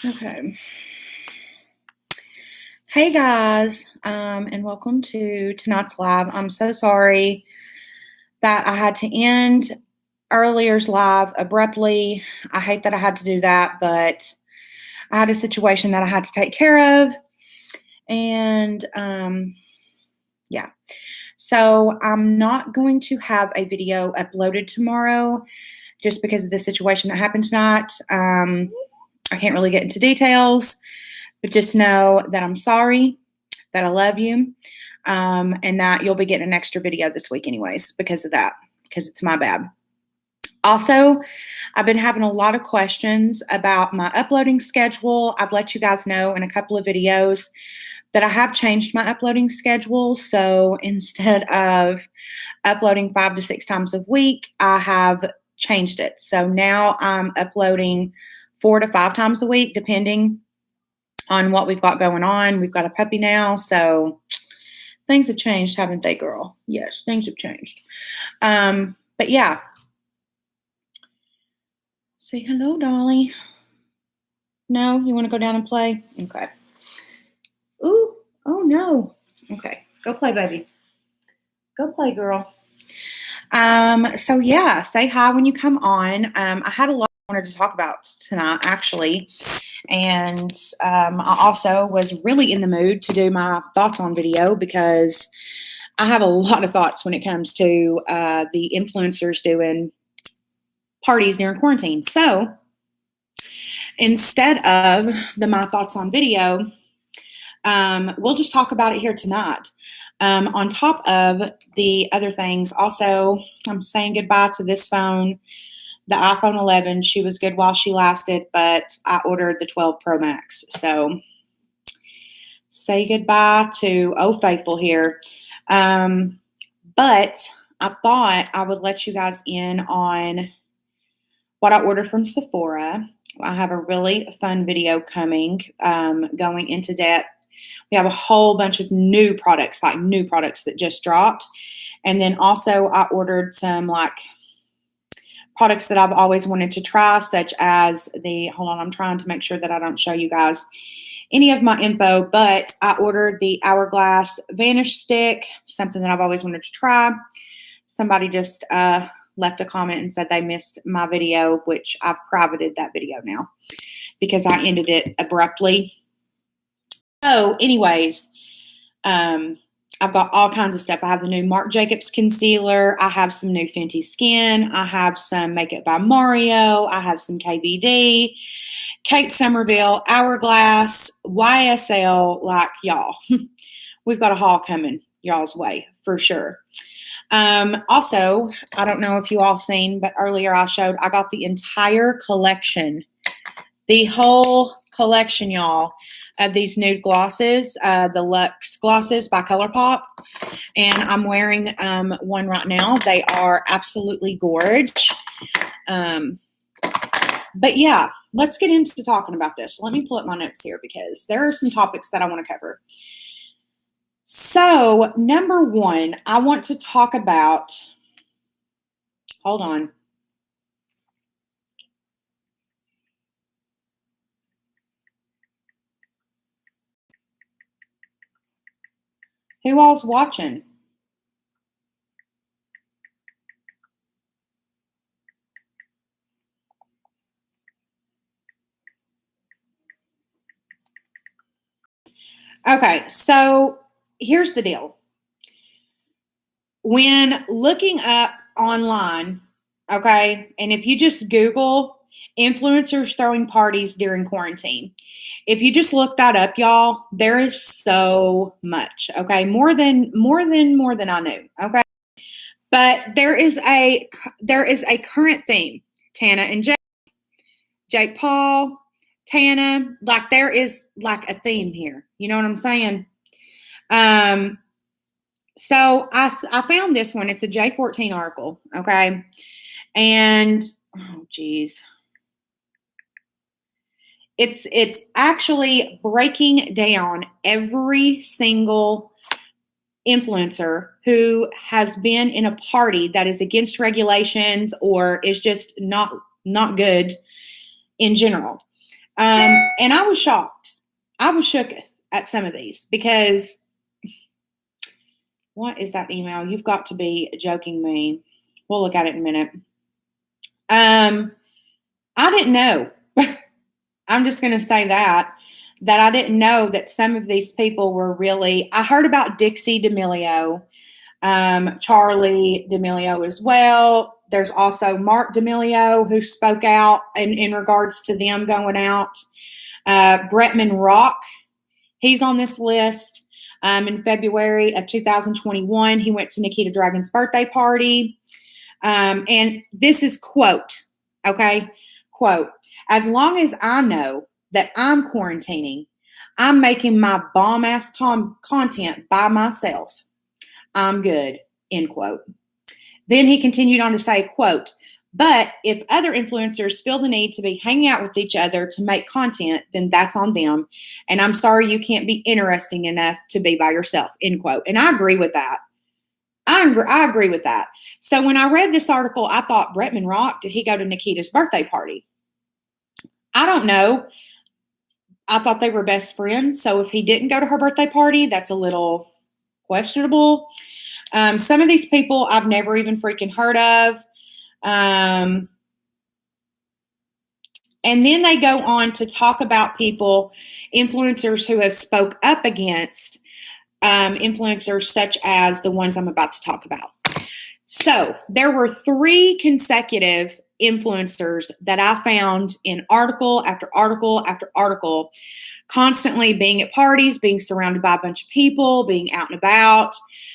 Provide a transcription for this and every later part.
Okay. Hey guys, and welcome to tonight's live. I'm so sorry that I had to end earlier's live abruptly. I hate that I had to do that, but I had a situation that I had to take care of. And yeah. So I'm not going to have a video uploaded tomorrow just because of the situation that happened tonight. I can't really get into details, but just know that I'm sorry, that I love you, and that you'll be getting an extra video this week anyways because of that, because it's my bad. Also, I've been having a lot of questions about my uploading schedule. I've let you guys know in a couple of videos that I have changed my uploading schedule. So instead of uploading 5 to 6 times a week, I have changed it. So now I'm uploading 4 to 5 times a week, depending on what we've got going on. We've got a puppy now, so things have changed, haven't they, girl? Yes, things have changed. But yeah. Say hello, Dolly. No, you want to go down and play? Okay. Ooh, oh no. Okay, go play, baby. Go play, girl. So yeah, say hi when you come on. I had a lot I wanted to talk about tonight, actually. And I also was really in the mood to do my thoughts on video because I have a lot of thoughts when it comes to the influencers doing parties during quarantine. So instead of my thoughts on video, we'll just talk about it here tonight. On top of the other things, also, I'm saying goodbye to this phone, the iPhone 11. She was good while she lasted, but I ordered the 12 Pro Max. So say goodbye to Oh Faithful here. But I thought I would let you guys in on what I ordered from Sephora. I have a really fun video coming, going into depth. We have a whole bunch of new products that just dropped. And then also I ordered some products that I've always wanted to try, such as hold on, I'm trying to make sure that I don't show you guys any of my info, but I ordered the Hourglass Vanish Stick, something that I've always wanted to try. Somebody just left a comment and said they missed my video, which I've privated that video now because I ended it abruptly. So anyways, I've got all kinds of stuff. I have the new Marc Jacobs concealer. I have some new Fenty Skin. I have some Makeup by Mario. I have some KVD, Kate Somerville, Hourglass, YSL. Y'all, we've got a haul coming y'all's way for sure. Also, I don't know if you all seen, but earlier I got the entire collection, the whole collection, y'all, of these nude glosses, the Luxe glosses by ColourPop. And I'm wearing one right now. They are absolutely gorge. But yeah, let's get into talking about this. Let me pull up my notes here because there are some topics that I want to cover. So, number one, I want to talk about, hold on. Who all's watching? Okay, so here's the deal. When looking up online, okay, and if you just Google influencers throwing parties during quarantine, if you just look that up, y'all, there is so much, okay, more than I knew, okay. But there is a current theme. Tana and Jake Paul, Tana, there is a theme here. You know what I'm saying? So I found this one. It's a J14 article, okay? And, oh, geez. It's actually breaking down every single influencer who has been in a party that is against regulations or is just not good in general. And I was shocked. I was shooketh at some of these because what is that email? You've got to be joking me. We'll look at it in a minute. I didn't know. I'm just going to say that I didn't know that some of these people were really, I heard about Dixie D'Amelio, Charlie D'Amelio as well. There's also Mark D'Amelio who spoke out in regards to them going out. Bretman Rock, he's on this list. In February of 2021, he went to Nikita Dragun's birthday party. And this is quote, okay, quote, as long as I know that I'm quarantining, I'm making my bomb-ass content by myself, I'm good, end quote. Then he continued on to say, quote, but if other influencers feel the need to be hanging out with each other to make content, then that's on them. And I'm sorry you can't be interesting enough to be by yourself, end quote. And I agree with that. I agree with that. So when I read this article, I thought, Bretman Rock, did he go to Nikita's birthday party? I don't know. I thought they were best friends. So if he didn't go to her birthday party, that's a little questionable. Some of these people I've never even freaking heard of. And then they go on to talk about people, influencers who have spoke up against influencers such as the ones I'm about to talk about. So there were 3 consecutive influencers that I found in article after article after article, constantly being at parties, being surrounded by a bunch of people, being out and about,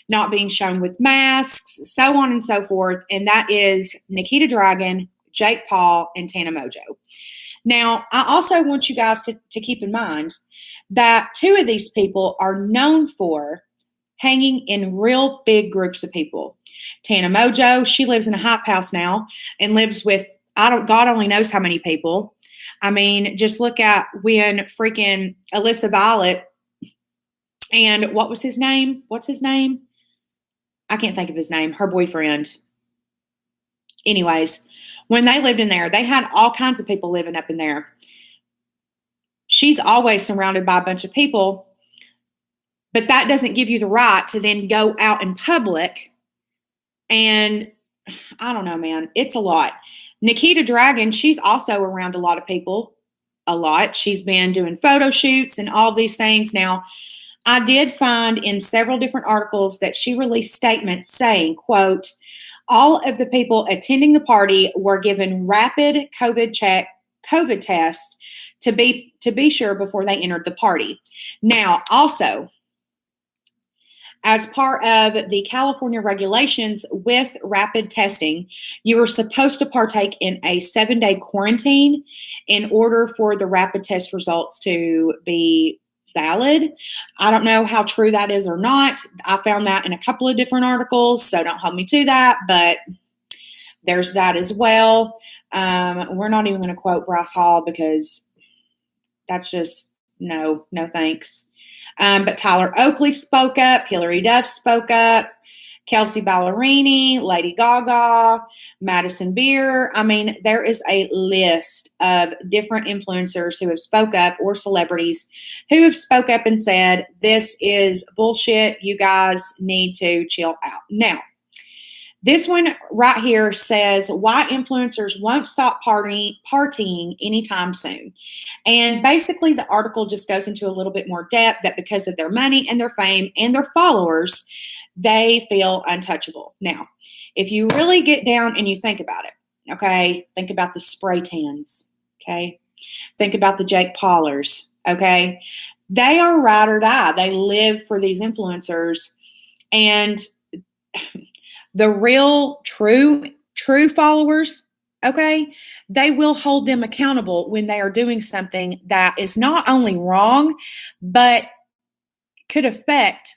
not being shown with masks, so on and so forth. And that is Nikita Dragun, Jake Paul, and Tana Mongeau. Now, I also want you guys to keep in mind that 2 of these people are known for hanging in real big groups of people. Tana Mongeau, she lives in a hype house now and lives with, God only knows how many people. I mean, just look at when freaking Alyssa Violet and what was his name? What's his name? I can't think of his name. Her boyfriend. Anyways, when they lived in there, they had all kinds of people living up in there. She's always surrounded by a bunch of people, but that doesn't give you the right to then go out in public. And I don't know, man, it's a lot. Nikita Dragun, she's also around a lot of people, a lot. She's been doing photo shoots and all these things. Now, I did find in several different articles that she released statements saying, quote, all of the people attending the party were given rapid COVID test to be sure before they entered the party. Now, also, as part of the California regulations with rapid testing, you were supposed to partake in a 7-day quarantine in order for the rapid test results to be valid. I don't know how true that is or not. I found that in a couple of different articles, so don't hold me to that, but there's that as well. We're not even going to quote Bryce Hall because that's just no thanks. But Tyler Oakley spoke up, Hillary Duff spoke up, Kelsey Ballerini, Lady Gaga, Madison Beer. I mean, there is a list of different influencers who have spoke up, or celebrities who have spoke up and said, this is bullshit. You guys need to chill out. Now, this one right here says why influencers won't stop partying anytime soon. And basically the article just goes into a little bit more depth that because of their money and their fame and their followers, they feel untouchable. Now, if you really get down and you think about it, okay, think about the spray tans, okay, think about the Jake Paulers, okay, they are ride or die. They live for these influencers, and the real true followers, okay, they will hold them accountable when they are doing something that is not only wrong, but could affect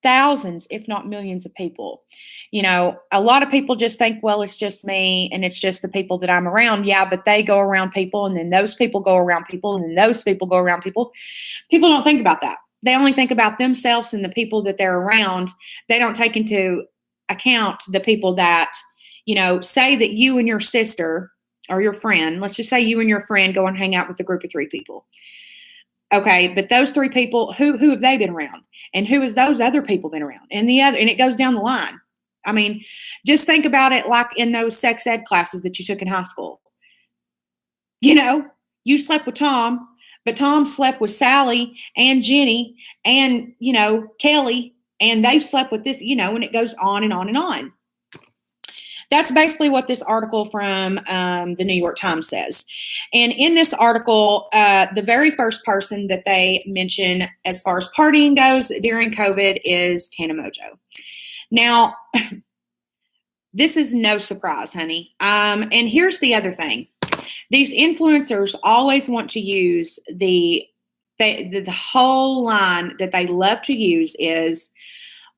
thousands, if not millions of people. You know, a lot of people just think, well, it's just me and it's just the people that I'm around. Yeah, but they go around people, and then those people go around people, and then those people go around people. People don't think about that. They only think about themselves and the people that they're around. They don't take into account the people that, you know, say that you and your sister or your friend, let's just say you and your friend go and hang out with a group of 3 people. Okay, but those 3 people, who have they been around? And who has those other people been around? And it goes down the line. I mean, just think about it like in those sex ed classes that you took in high school. You know, you slept with Tom, but Tom slept with Sally and Jenny and, Kelly, and they slept with this, and it goes on and on and on. That's basically what this article from the New York Times says. And in this article, the very first person that they mention as far as partying goes during COVID is Tana Mojo. Now, this is no surprise, honey. And here's the other thing. These influencers always want to use the whole line that they love to use is,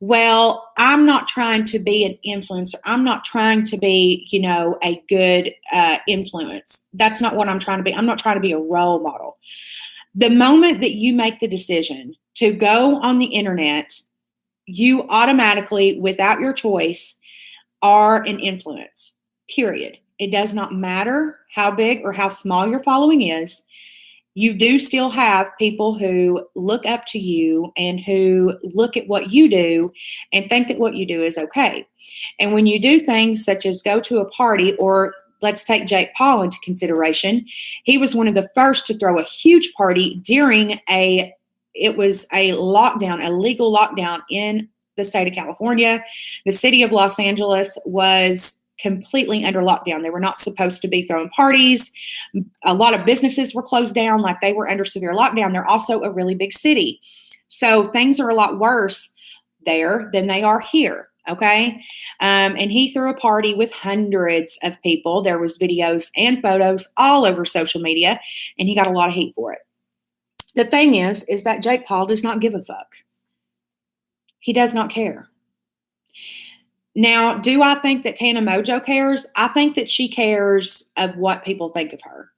well, I'm not trying to be an influencer. I'm not trying to be, a good influence. That's not what I'm trying to be. I'm not trying to be a role model. The moment that you make the decision to go on the internet, you automatically, without your choice, are an influence, period. It does not matter how big or how small your following is. You do still have people who look up to you and who look at what you do and think that what you do is okay. And when you do things such as go to a party, or let's take Jake Paul into consideration, he was one of the first to throw a huge party during it was a lockdown, a legal lockdown in the state of California. The city of Los Angeles was completely under lockdown. They were not supposed to be throwing parties. A lot of businesses were closed down, like they were under severe lockdown. They're also a really big city. So things are a lot worse there than they are here. Okay. And he threw a party with hundreds of people. There was videos and photos all over social media, and he got a lot of hate for it. The thing is that Jake Paul does not give a fuck. He does not care. Now, do I think that Tana Mojo cares? I think that she cares of what people think of her.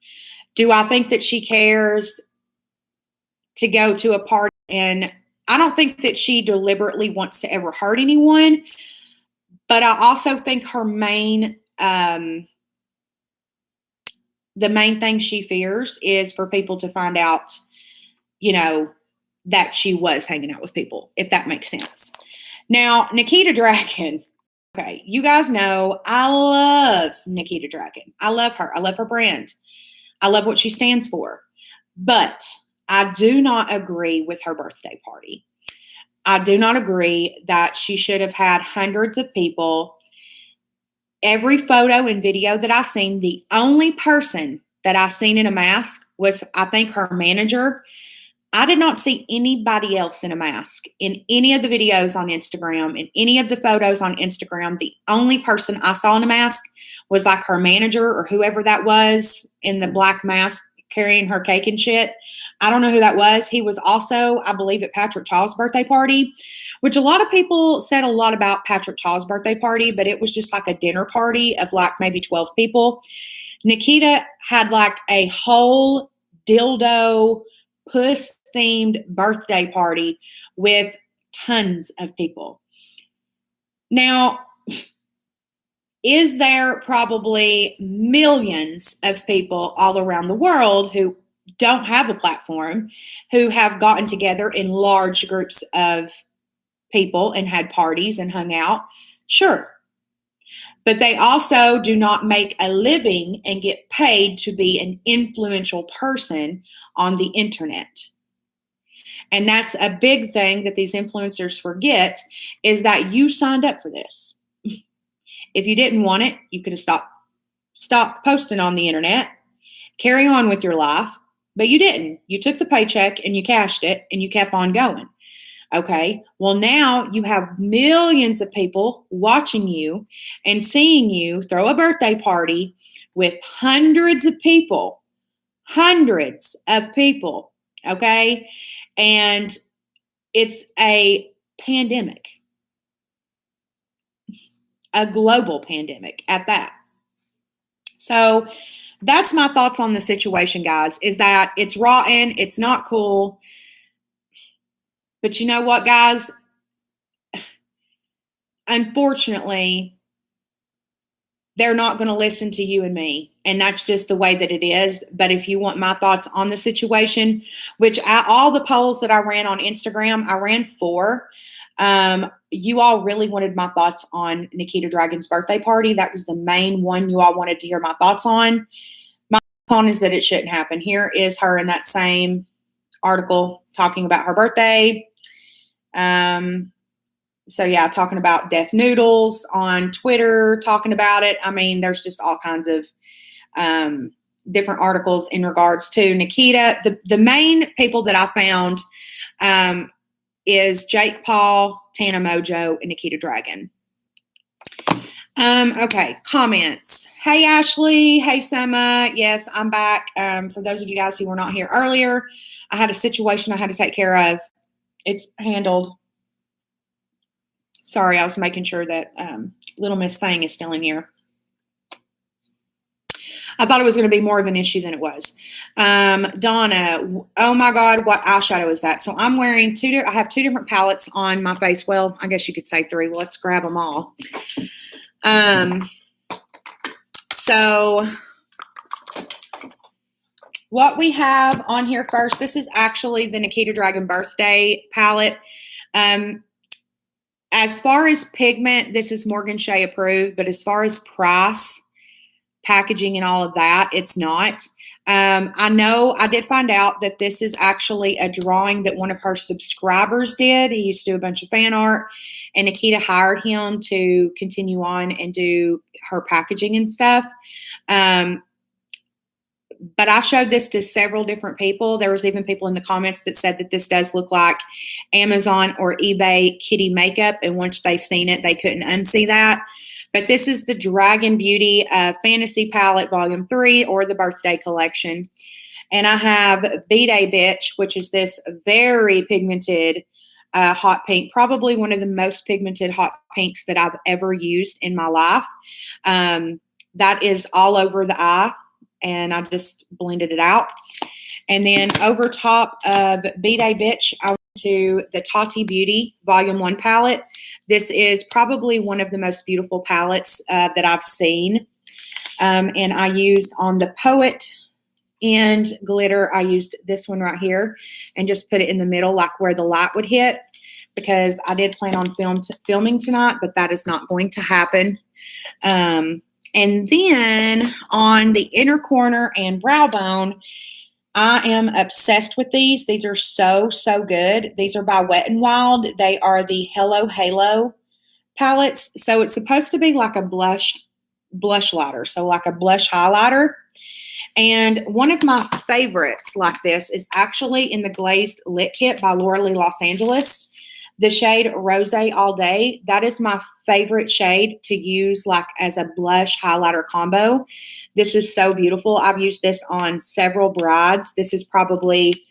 Do I think that she cares to go to a party? And I don't think that she deliberately wants to ever hurt anyone. But I also think her the main thing she fears is for people to find out, that she was hanging out with people, if that makes sense. Now, Nikita Dragon. Okay, you guys know I love Nikita Dragon. I love her. I love her brand. I love what she stands for. But I do not agree with her birthday party. I do not agree that she should have had hundreds of people. Every photo and video that I seen, the only person that I seen in a mask was, I think, her manager. I did not see anybody else in a mask in any of the videos on Instagram, in any of the photos on Instagram. The only person I saw in a mask was like her manager or whoever that was in the black mask carrying her cake and shit. I don't know who that was. He was also, I believe, at Patrick Tall's birthday party, which a lot of people said a lot about Patrick Tall's birthday party, but it was just like a dinner party of like maybe 12 people. Nikita had like a whole dildo puss themed birthday party with tons of people. Now, is there probably millions of people all around the world who don't have a platform, who have gotten together in large groups of people and had parties and hung out? Sure. But they also do not make a living and get paid to be an influential person on the internet. And that's a big thing that these influencers forget, is that you signed up for this. If you didn't want it, you could have stopped posting on the internet, carry on with your life, but you didn't. You took the paycheck and you cashed it and you kept on going. Okay, well, now you have millions of people watching you and seeing you throw a birthday party with hundreds of people, okay? And it's a pandemic, a global pandemic at that. So that's my thoughts on the situation, guys, is that it's rotten, it's not cool. But you know what, guys? Unfortunately, they're not going to listen to you and me. And that's just the way that it is. But if you want my thoughts on the situation, which all the polls that I ran on Instagram, I ran 4. You all really wanted my thoughts on Nikita Dragun's birthday party. That was the main one you all wanted to hear my thoughts on. My thought on is that it shouldn't happen. Here is her in that same article talking about her birthday. So yeah, talking about Death Noodles on Twitter, talking about it. I mean, there's just all kinds of different articles in regards to Nikita. The main people that I found is Jake Paul, Tana Mojo, and Nikita Dragun. Okay, comments. Hey, Ashley. Hey, Summer. Yes, I'm back. For those of you guys who were not here earlier, I had a situation I had to take care of. It's handled. Sorry, I was making sure that Little Miss Thing is still in here. I thought it was going to be more of an issue than it was. Donna, oh my God, what eyeshadow is that? So I'm wearing I have 2 different palettes on my face. Well, I guess you could say 3. Well, let's grab them all. So what we have on here first, this is actually the Nikita Dragun birthday palette. As far as pigment, this is Morgan Shea approved, but as far as price, packaging, and all of that, it's not. I know I did find out that this is actually a drawing that one of her subscribers did. He used to do a bunch of fan art, and Nikita hired him to continue on and do her packaging and stuff. But I showed this to several different people. There was even people in the comments that said that this does look like Amazon or eBay kitty makeup. And once they seen it, they couldn't unsee that. But this is the Dragun Beauty Fantasy Palette Volume 3 or the Birthday Collection. And I have B-Day Bitch, which is this very pigmented hot pink, probably one of the most pigmented hot pinks that I've ever used in my life. That is all over the eye. And I just blended it out. And then over top of B-Day Bitch, I went to the Tati Beauty Volume 1 palette. This is probably one of the most beautiful palettes that I've seen. And I used on the Poet and glitter, I used this one right here and just put it in the middle, like where the light would hit, because I did plan on filming tonight, but that is not going to happen. And then on the inner corner and brow bone, I am obsessed with these. These are so, so good. These are by Wet n Wild. They are the Hello Halo palettes. So it's supposed to be like a blush lighter. So like a blush highlighter. And one of my favorites like this is actually in the Glazed Lit Kit by Laura Lee Los Angeles. The shade Rose All Day, that is my favorite shade to use like as a blush highlighter combo. This is so beautiful. I've used this on several brides. This is probably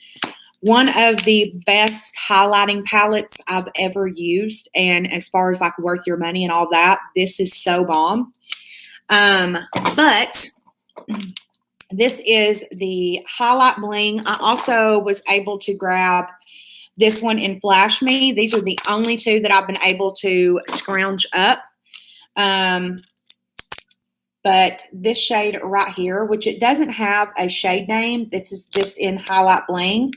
one of the best highlighting palettes I've ever used. And as far as like worth your money and all that, this is so bomb. But this is the Highlight Bling. I also was able to grab this one in Flash Me. These are the only 2 that I've been able to scrounge up. But this shade right here, which it doesn't have a shade name, this is just in Highlight Bling.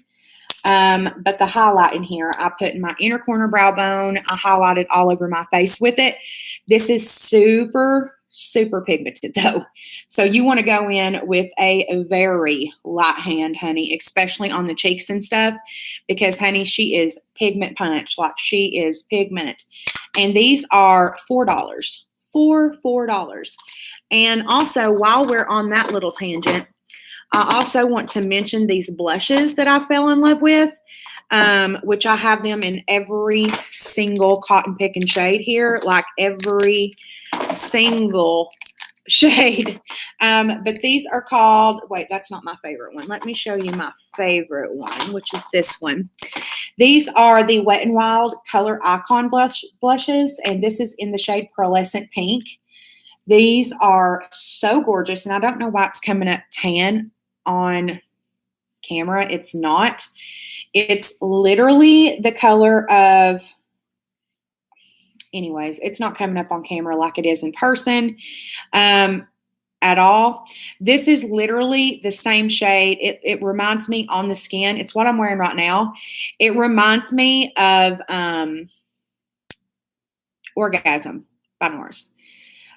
But the highlight in here, I put in my inner corner brow bone. I highlighted all over my face with it. This is super, super pigmented though. So you want to go in with a very light hand, honey, especially on the cheeks and stuff, because honey, she is pigment punch. Like she is pigment. And these are $4. $4. And also while we're on that little tangent, I also want to mention these blushes that I fell in love with, which I have them in every single cotton picking shade here, like every single shade. But these are called, wait, that's not my favorite one. Let me show you my favorite one, which is this one. These are the Wet n Wild Color Icon blushes, and this is in the shade Pearlescent Pink. These are so gorgeous, and I don't know why it's coming up tan on camera. It's not. It's literally the color of, anyways, it's not coming up on camera like it is in person at all. This is literally the same shade. It reminds me on the skin. It's what I'm wearing right now. It reminds me of Orgasm by Norris.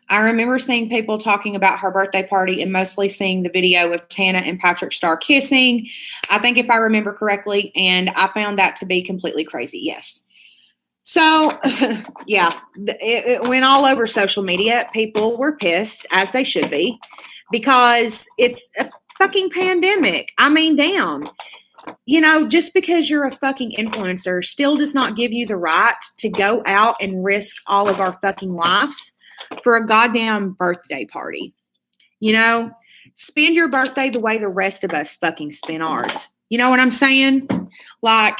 I remember seeing people talking about her birthday party and mostly seeing the video of Tana and Patrick Star kissing, I think if I remember correctly, and I found that to be completely crazy, yes. So, yeah, it went all over social media. People were pissed, as they should be, because it's a fucking pandemic. I mean, damn. You know, just because you're a fucking influencer still does not give you the right to go out and risk all of our fucking lives for a goddamn birthday party. You know, spend your birthday the way the rest of us fucking spend ours. You know what I'm saying? Like,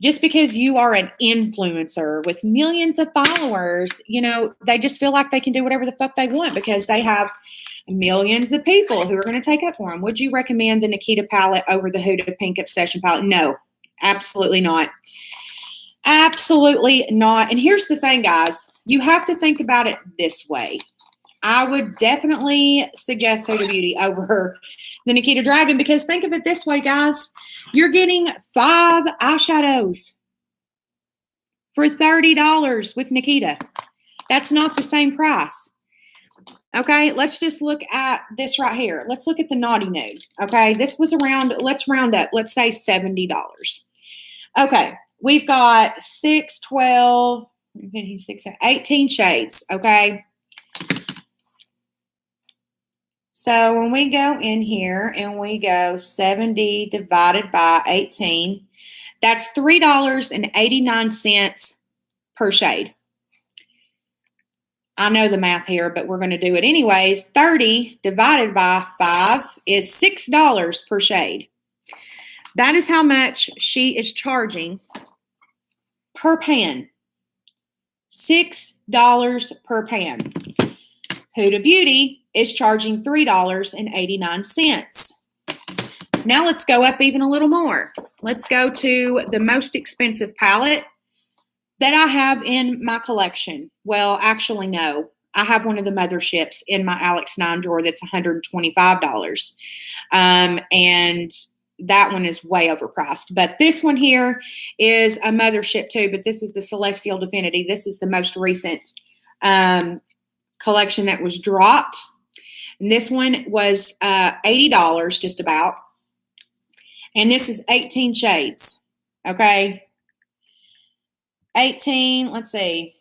just because you are an influencer with millions of followers, you know, they just feel like they can do whatever the fuck they want because they have millions of people who are going to take up for them. Would you recommend the Nikita palette over the Huda Pink Obsession palette? No, absolutely not. Absolutely not. And here's the thing, guys. You have to think about it this way. I would definitely suggest Huda Beauty over the Nikita Dragon because think of it this way, guys. You're getting 5 eyeshadows for $30 with Nikita. That's not the same price. Okay, let's just look at this right here. Let's look at the Naughty Nude. Okay, this was around, let's round up, let's say $70. Okay, we've got 6, 12, 15, 16, 18 shades. Okay. So when we go in here and we go 70 divided by 18, that's $3.89 per shade. I know the math here, but we're going to do it anyways. 30 divided by 5 is $6 per shade. That is how much she is charging per pan. $6 per pan. Huda Beauty is charging $3.89. Now let's go up even a little more. Let's go to the most expensive palette that I have in my collection. Well, actually, no. I have one of the motherships in my Alex 9 drawer that's $125. And that one is way overpriced. But this one here is a mothership too, but this is the Celestial Divinity. This is the most recent collection that was dropped. And this one was $80 just about. And this is 18 shades. Okay. 18, let's see.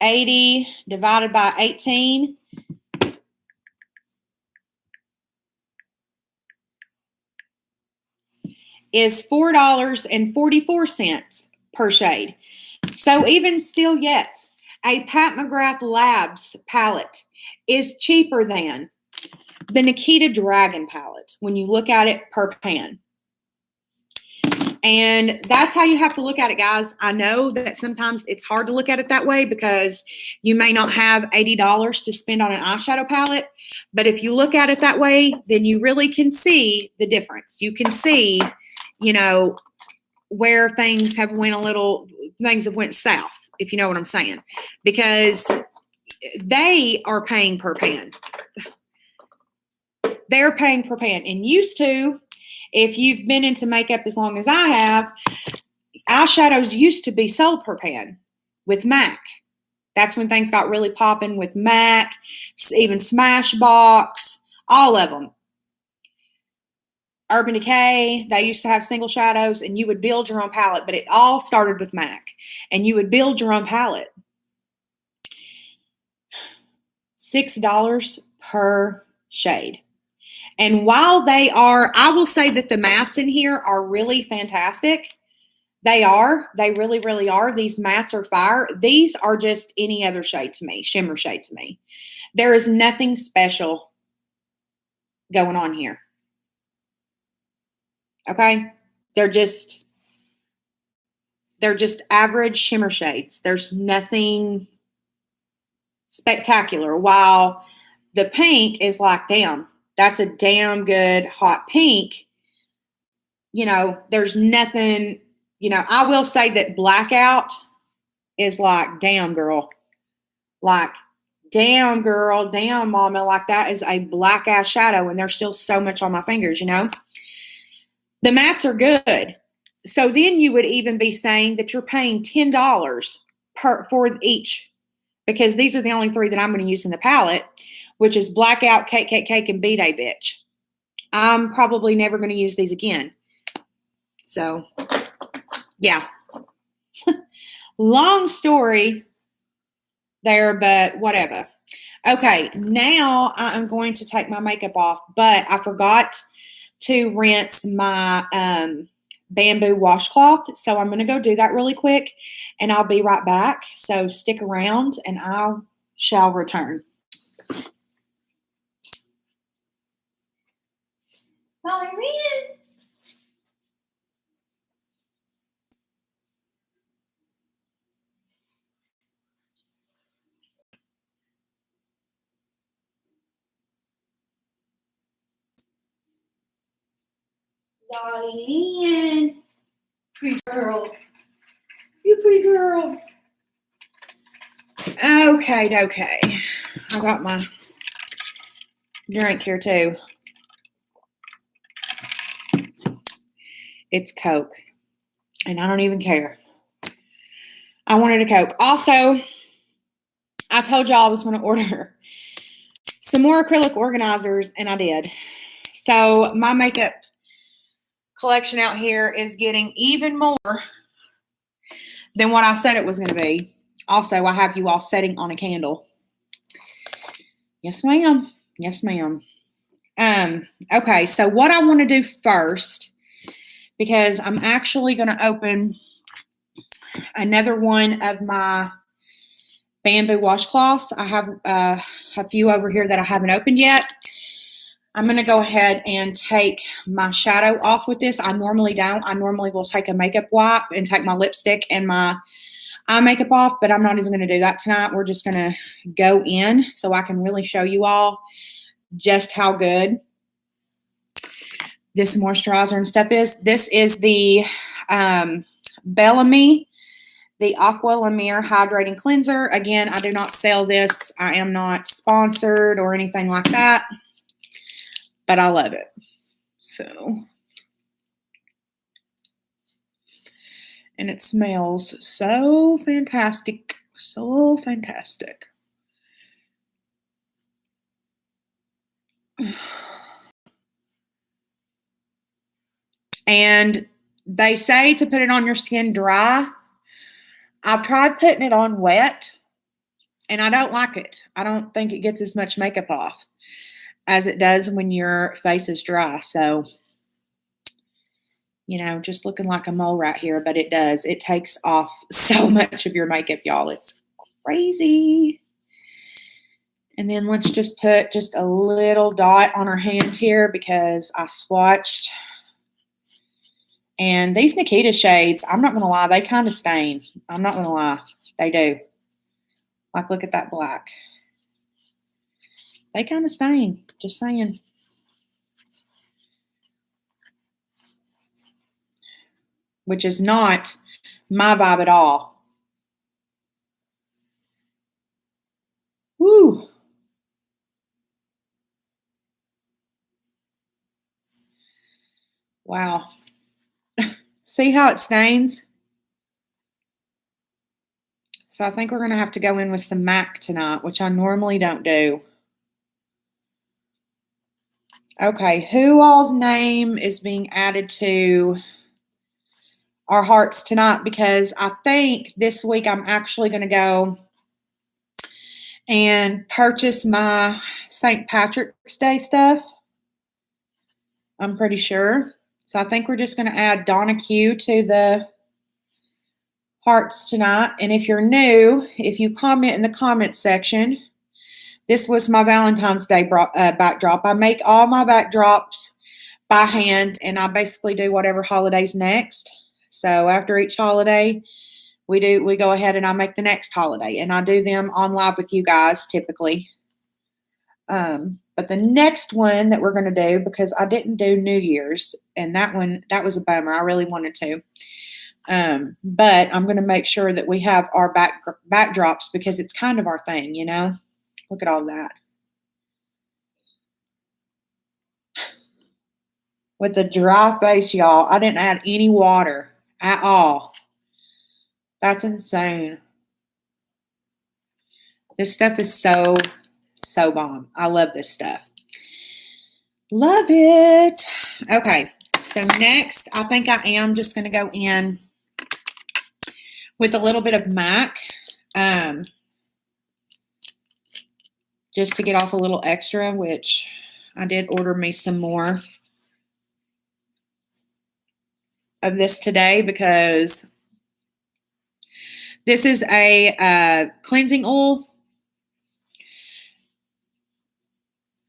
80 divided by 18 is $4.44 per shade. So even still yet, a Pat McGrath Labs palette is cheaper than the Nikita Dragon palette when you look at it per pan. And that's how you have to look at it, guys. I know that sometimes it's hard to look at it that way because you may not have $80 to spend on an eyeshadow palette. But if you look at it that way, then you really can see the difference. You can see, you know, where things have went south, if you know what I'm saying. Because they are paying per pan. They're paying per pan. And used to, if you've been into makeup as long as I have, eyeshadows used to be sold per pan with MAC. That's when things got really popping with MAC, even Smashbox, all of them. Urban Decay, they used to have single shadows, and you would build your own palette, but it all started with MAC, and you would build your own palette. $6 per shade. And while they are, I will say that the mattes in here are really fantastic. They are. They really, really are. These mattes are fire. These are just any other shade to me, shimmer shade to me. There is nothing special going on here. Okay? They're just average shimmer shades. There's nothing spectacular. While the pink is like, damn, that's a damn good hot pink. You know, there's nothing, you know, I will say that Blackout is like, damn, girl. Like, damn, girl. Damn, mama. Like, that is a black ass shadow, and there's still so much on my fingers, you know? The mats are good. So then you would even be saying that you're paying $10 for each, because these are the only three that I'm going to use in the palette, which is Blackout, Cake, Cake, Cake, and B-Day Bitch. I'm probably never going to use these again. So, yeah. Long story there, but whatever. Okay, now I am going to take my makeup off, but I forgot to rinse my bamboo washcloth, so I'm going to go do that really quick, and I'll be right back. So stick around, and I shall return. Darlene, pretty girl. You pretty girl. Okay. I got my drink here too. It's Coke. And I don't even care. I wanted a Coke. Also, I told y'all I was going to order some more acrylic organizers, and I did. So my makeup collection out here is getting even more than what I said it was going to be. Also, I have you all setting on a candle. Yes, ma'am. Yes, ma'am. Okay, so what I want to do first, because I'm actually going to open another one of my bamboo washcloths. I have a few over here that I haven't opened yet. I'm going to go ahead and take my shadow off with this. I normally don't. I normally will take a makeup wipe and take my lipstick and my eye makeup off, but I'm not even going to do that tonight. We're just going to go in so I can really show you all just how good this moisturizer and stuff is. This is the Bellamy, the Aqua Lumiere Hydrating Cleanser. Again, I do not sell this. I am not sponsored or anything like that, but I love it. So, and it smells so fantastic. So fantastic. And they say to put it on your skin dry. I've tried putting it on wet, and I don't like it. I don't think it gets as much makeup off as it does when your face is dry. So, you know, just looking like a mole right here, but it does. It takes off so much of your makeup, y'all. It's crazy. And then let's just put just a little dot on our hand here because I swatched. And these Nikita shades, I'm not going to lie, they kind of stain. I'm not going to lie. They do. Like, look at that black. They kind of stain. Just saying. Which is not my vibe at all. Woo. Wow. See how it stains? So I think we're going to have to go in with some MAC tonight, which I normally don't do. Okay, who all's name is being added to our hearts tonight? Because I think this week I'm actually going to go and purchase my St. Patrick's Day stuff. I'm pretty sure. So I think we're just going to add Donna Q to the hearts tonight. And if you're new, if you comment in the comment section, this was my Valentine's Day backdrop. I make all my backdrops by hand, and I basically do whatever holiday's next. So after each holiday, we go ahead and I make the next holiday, and I do them on live with you guys typically. But the next one that we're going to do, because I didn't do New Year's, and that was a bummer. I really wanted to. But I'm going to make sure that we have our backdrops because it's kind of our thing, you know? Look at all that. With a dry face, y'all. I didn't add any water at all. That's insane. This stuff is so, so bomb. I love this stuff. Love it. Okay, so next, I think I am just going to go in with a little bit of MAC, just to get off a little extra, which I did order me some more of this today because this is a cleansing oil,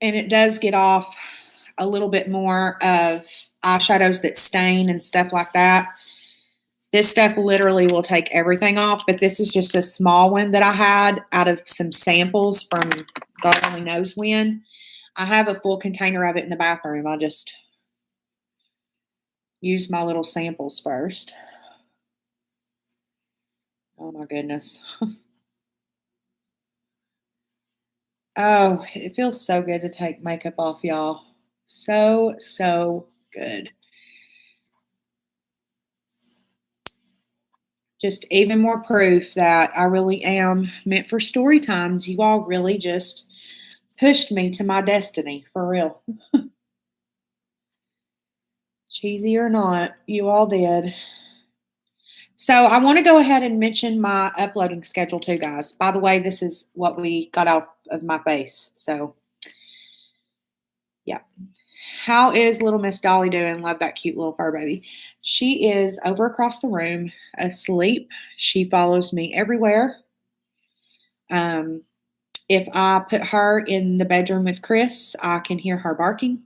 and it does get off a little bit more of eyeshadows that stain and stuff like that. This stuff literally will take everything off, but this is just a small one that I had out of some samples from God only knows when. I have a full container of it in the bathroom. I just use my little samples first. Oh my goodness. Oh, it feels so good to take makeup off, y'all. So, so good. Just even more proof that I really am meant for story times. You all really just pushed me to my destiny, for real. Cheesy or not, you all did. So I want to go ahead and mention my uploading schedule too, guys. By the way, this is what we got out of my face. So, yeah. How is little Miss Dolly doing? Love that cute little fur baby. She is over across the room asleep. She follows me everywhere. If I put her in the bedroom with Chris, I can hear her barking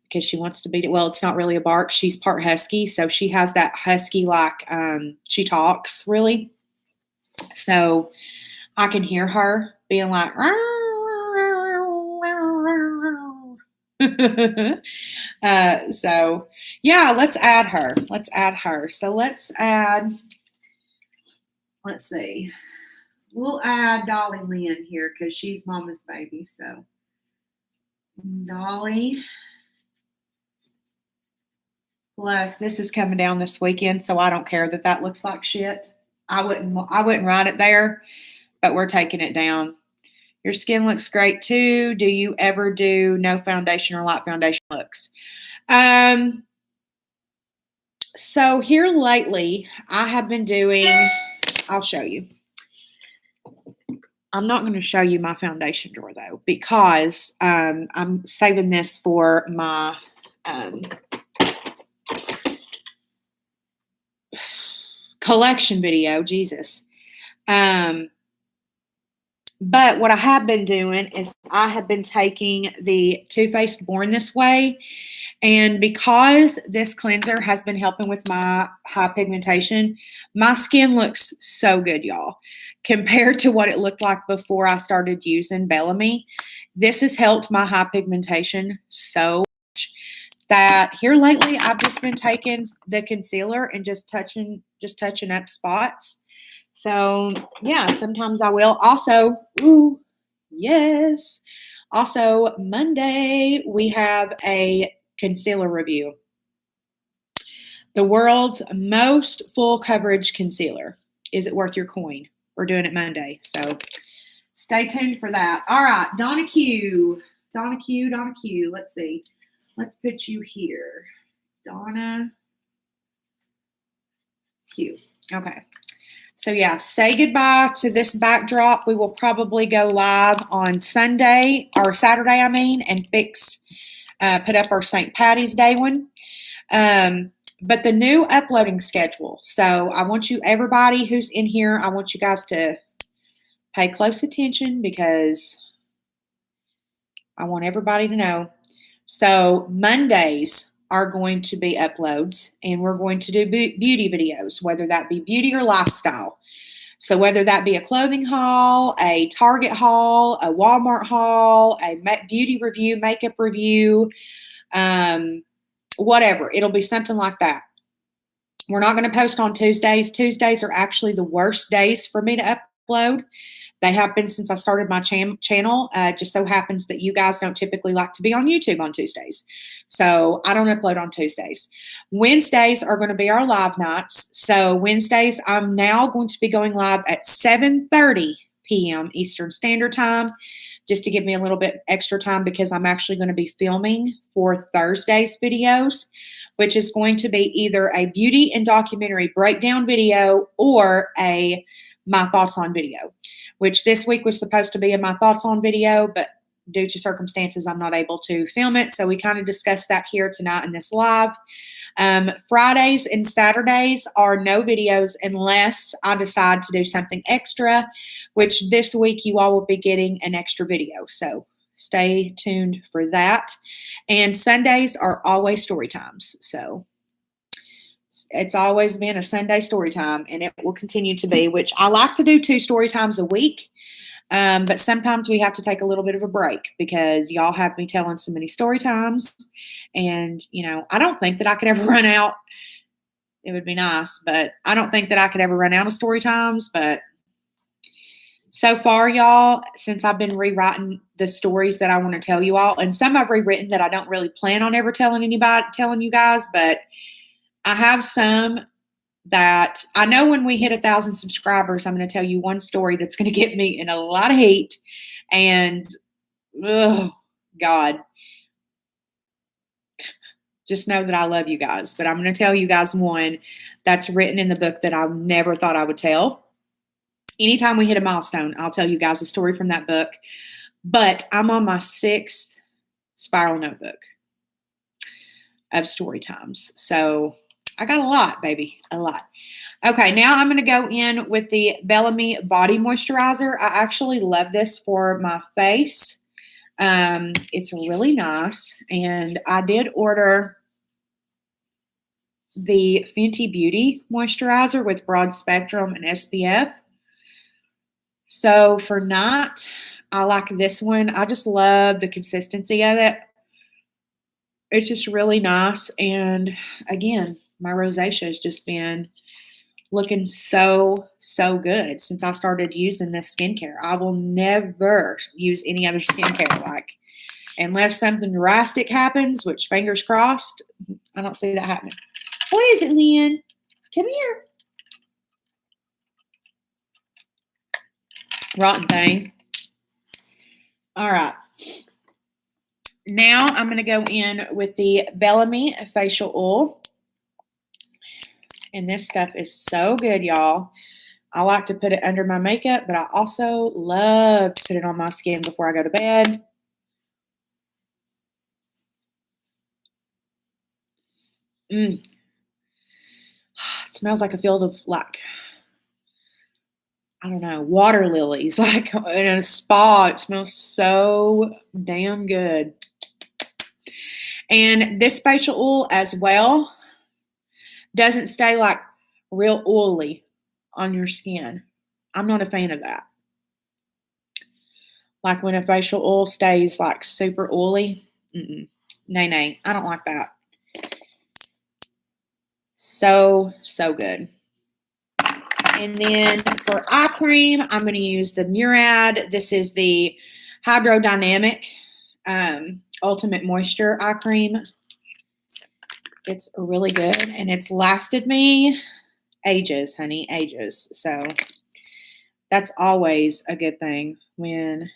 because she wants to beat it. Well, it's not really a bark. She's part husky, so she has that husky she talks really. So I can hear her being like, so yeah, let's add her. So let's see. We'll add Dolly Lynn here because she's Mama's baby. So Dolly. Plus, this is coming down this weekend, so I don't care that looks like shit. I wouldn't write it there, but we're taking it down. Your skin looks great too. Do you ever do no foundation or light foundation looks? So here lately, I have been doing, I'll show you. I'm not going to show you my foundation drawer though, because I'm saving this for my collection video, Jesus. But what I have been doing is I have been taking the Too Faced Born This Way, and because this cleanser has been helping with my high pigmentation, my skin looks so good, y'all. Compared to what it looked like before I started using Bellamy, this has helped my high pigmentation so much that here lately I've just been taking the concealer and just touching up spots. So yeah, sometimes I will. Also, yes. Also, Monday we have a concealer review. The world's most full coverage concealer. Is it worth your coin? We're doing it Monday, so stay tuned for that. All right, Donna Q. Let's see. Let's put you here. Donna Q. Okay. So yeah, say goodbye to this backdrop. We will probably go live on Sunday or Saturday, and put up our St. Patty's Day one. But the new uploading schedule. So I want everybody who's in here, I want you guys to pay close attention because I want everybody to know. So Mondays are going to be uploads, and we're going to do beauty videos, whether that be beauty or lifestyle. So whether that be a clothing haul, a Target haul, a Walmart haul, a beauty review, makeup review, whatever. It'll be something like that. We're not going to post on Tuesdays. Tuesdays are actually the worst days for me to upload. They have been since I started my channel. Just so happens that you guys don't typically like to be on YouTube on Tuesdays. So I don't upload on Tuesdays. Wednesdays are going to be our live nights. So Wednesdays, I'm now going to be going live at 7:30 p.m. Eastern Standard Time, just to give me a little bit extra time because I'm actually going to be filming for Thursday's videos, which is going to be either a beauty and documentary breakdown video or a my thoughts on video, which this week was supposed to be a my thoughts on video, but due to circumstances, I'm not able to film it. So we kind of discussed that here tonight in this live. Fridays and Saturdays are no videos unless I decide to do something extra, which this week you all will be getting an extra video. So stay tuned for that. And Sundays are always story times. So it's always been a Sunday story time, and it will continue to be, which I like to do 2 story times a week. But sometimes we have to take a little bit of a break because y'all have me telling so many story times. And, I don't think that I could ever run out. It would be nice, but I don't think that I could ever run out of story times. But so far, y'all, since I've been rewriting the stories that I want to tell you all, and some I've rewritten that I don't really plan on ever telling you guys, but I have some that I know when we hit 1,000 subscribers, I'm going to tell you one story that's going to get me in a lot of heat. And, oh, God, just know that I love you guys. But I'm going to tell you guys one that's written in the book that I never thought I would tell. Anytime we hit a milestone, I'll tell you guys a story from that book. But I'm on my 6th spiral notebook of story times. So I got a lot, baby, a lot. Okay, now I'm going to go in with the Bellamy Body Moisturizer. I actually love this for my face. It's really nice. And I did order the Fenty Beauty Moisturizer with broad spectrum and SPF. So for night, I like this one. I just love the consistency of it. It's just really nice. And again, my rosacea has just been looking so, so good since I started using this skincare. I will never use any other skincare unless something drastic happens, which fingers crossed, I don't see that happening. What is it, Lynn? Come here. Rotten thing. All right. Now I'm going to go in with the Bellamy Facial Oil. And this stuff is so good, y'all. I like to put it under my makeup, but I also love to put it on my skin before I go to bed. It smells like a field of, I don't know, water lilies, like in a spa. It smells so damn good. And this facial oil as well doesn't stay real oily on your skin. I'm not a fan of that. Like when a facial oil stays super oily. Nay, I don't like that. So, so good. And then for eye cream, I'm going to use the Murad. This is the Hydrodynamic Ultimate Moisture Eye Cream. It's really good, and it's lasted me ages, honey, ages. So that's always a good thing when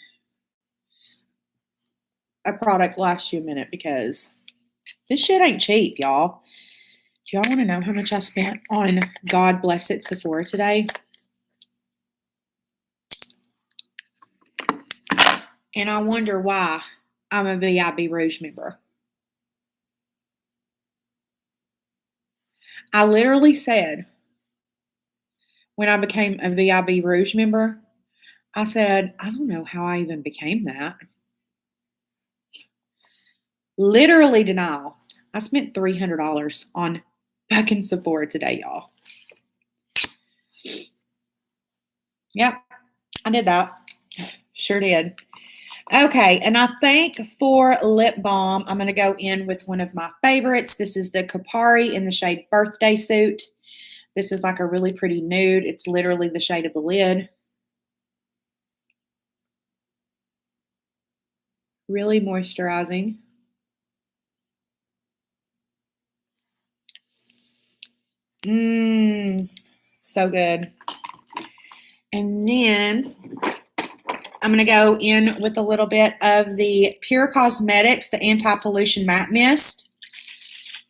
a product lasts you a minute, because this shit ain't cheap, y'all. Do y'all want to know how much I spent on God Bless It Sephora today? And I wonder why I'm a VIB Rouge member. I literally said, when I became a VIB Rouge member, I said, I don't know how I even became that. Literally denial. I spent $300 on fucking Sephora today, y'all. Yep, I did that. Sure did. Okay, and I think for lip balm, I'm going to go in with one of my favorites. This is the Kapari in the shade Birthday Suit. This is like a really pretty nude. It's literally the shade of the lid. Really moisturizing. So good. And then I'm going to go in with a little bit of the Pure Cosmetics, the Anti-Pollution Matte Mist.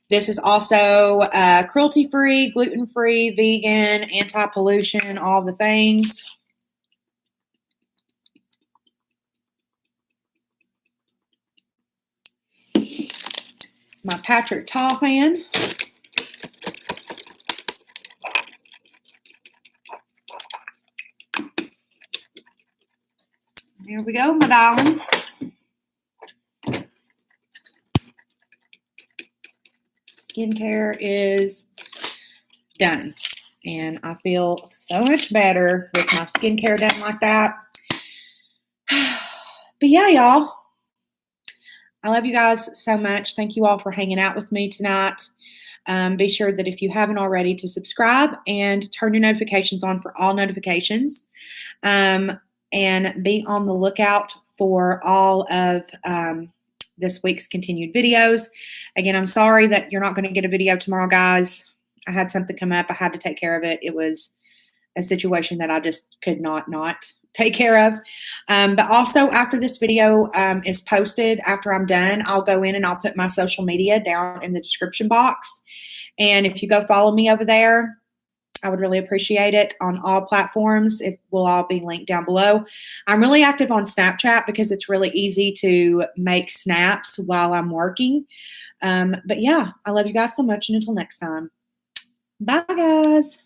This is also cruelty-free, gluten-free, vegan, anti-pollution, all the things. My Patrick Ta fan. Here we go, my darlings. Skincare is done. And I feel so much better with my skincare done like that. But yeah, y'all. I love you guys so much. Thank you all for hanging out with me tonight. Be sure that if you haven't already to subscribe and turn your notifications on for all notifications. And be on the lookout for all of this week's continued videos. Again, I'm sorry that you're not going to get a video tomorrow, guys. I had something come up. I had to take care of it. It was a situation that I just could not take care of. But also after this video is posted, after I'm done, I'll go in and I'll put my social media down in the description box. And if you go follow me over there, I would really appreciate it on all platforms. It will all be linked down below. I'm really active on Snapchat because it's really easy to make snaps while I'm working. But yeah, I love you guys so much. And until next time, bye guys.